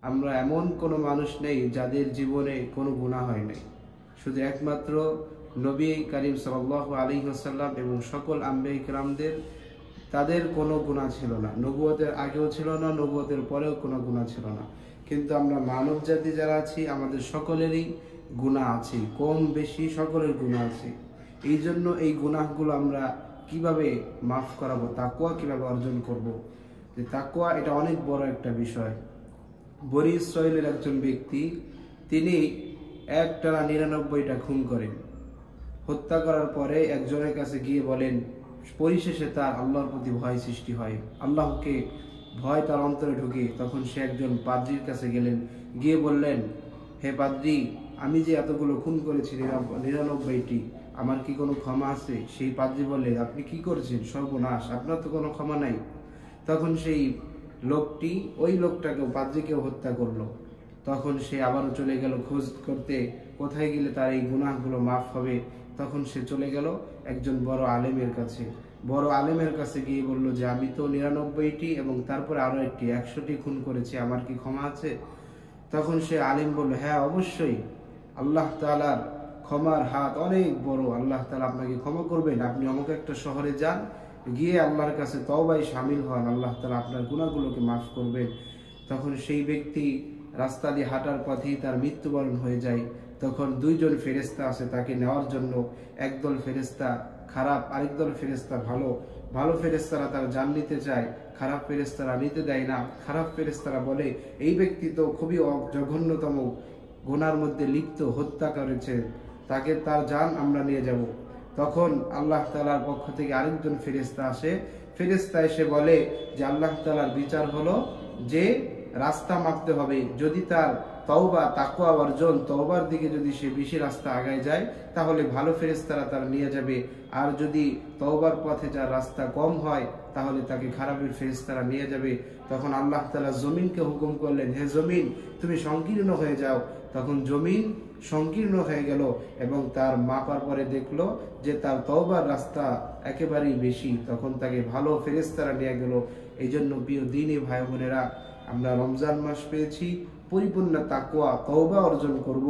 আমরা এমন কোনো মানুষ নেই যাদের জীবনে কোনো গুনাহ হয় নাই। শুধু একমাত্র নবী করিম সাল্লাল্লাহু আলাইহি ওয়াসাল্লাম এবং সকল আম্বিয়া কিরামদের তাদের কোনো গুনাহ ছিল না। নবুয়তের আগেও ছিল না, নবুয়তের পরেও কোনো গুনাহ ছিল না। কিন্তু আমরা মানব জাতি যারা আছি আমাদের সকলেরই গুনাহ আছে, কম বেশি সকলের গুনাহ আছে। এই জন্য এই গুনাহগুলো আমরা কিভাবে মাফ করাবো, তাকওয়া কিভাবে অর্জন করব। যে তাকওয়া এটা অনেক বড় একটা বিষয়। বনী ইসরাইলের একজন ব্যক্তি, তিনি একটানা 99টা খুন করেন। হত্যা করার পরে একজনের কাছে গিয়ে বলেন, পরিশেষে তার আল্লাহর প্রতি ভয় সৃষ্টি হয়, আল্লাহকে ভয় তার অন্তরে ঢুকে। তখন সে একজন পাদ্রীর কাছে গেলেন, গিয়ে বললেন, হে পাদ্রী, আমি যে এতগুলো খুন করেছি 99টি, আমার কি কোনো ক্ষমা আছে? সেই পাদ্রী বললে, আপনি কি করেছেন? সর্বনাশ, আপনার তো কোনো ক্ষমা নাই। তখন সেই লোকটি ওই লোকটাকেও, পাদ্রীকেও হত্যা করলো। তখন সে আবারও চলে গেল খোঁজ করতে, কোথায় গেলে তার এই গুনাহগুলো মাফ হবে। তখন সে চলে গেল একজন বড় আলেমের কাছে। বড় আলেমের কাছে গিয়ে বলল যে আমি তো 99টি এবং তারপরে আরো একটি 100টি খুন করেছি, আমার কি ক্ষমা আছে? তখন সে আলেম বলল, হ্যাঁ অবশ্যই, আল্লাহ তাআলার ক্ষমার হাত অনেক বড়, আল্লাহ তাআলা আপনাকে ক্ষমা করবেন। আপনি অমুক একটা শহরে যান, গিয়ে আল্লাহর কাছে তওবায় শামিল হন, আল্লাহ তাআলা আপনার গুনাহগুলোকে মাফ করবেন। তখন সেই ব্যক্তি রাস্তা দিয়ে হাঁটার পথেই তার মৃত্যুবরণ হয়ে যায়। তখন দুইজন ফেরেশতা আছে তাকে নেওয়ার জন্য। একদল ফেরেশতা খারাপ, আরেকদল ফেরেশতা ভালো। ভালো ফেরেশতারা তার জান নিতে চায়, খারাপ ফেরেশতারা নিতে দেয় না। খারাপ ফেরেশতারা বলে, এই ব্যক্তি তো খুবই জঘন্যতম গুনার মধ্যে লিপ্ত, হত্যা করেছে, তাকে তার জান আমরা নিয়ে যাব। তখন আল্লাহ তাআলার পক্ষ থেকে আরেকজন ফেরেশতা আসে। ফেরেশতা এসে বলে যে আল্লাহ তাআলার বিচার হলো যে রাস্তা মাপতে হবে। যদি তার তওবা, তাকওয়া অর্জন, তওবার দিকে যদি সে বেশি রাস্তা আগায় যায়, তাহলে ভালো ফেরেশতারা তার নিয়ে যাবে। আর যদি তওবার পথে যার রাস্তা কম হয়, তাহলে তাকে খারাপের ফেরেশতারা নিয়ে যাবে। তখন আল্লাহ তাআলা জমিনকে হুকুম করলেন, হে জমিন, তুমি সংকীর্ণ হয়ে যাও। তখন জমিন সংকীর্ণ হয়ে গেল এবং তার মাপার পরে দেখলো যে তার তওবার রাস্তা একেবারেই বেশি। তখন তাকে ভালো ফেরেশতারা নিয়ে গেল। এই জন্য প্রিয় দ্বীনি ভাই বোনেরা, আমরা রমজান মাস পেয়েছি, পরিপূর্ণ তাকওয়া তওবা অর্জন করব।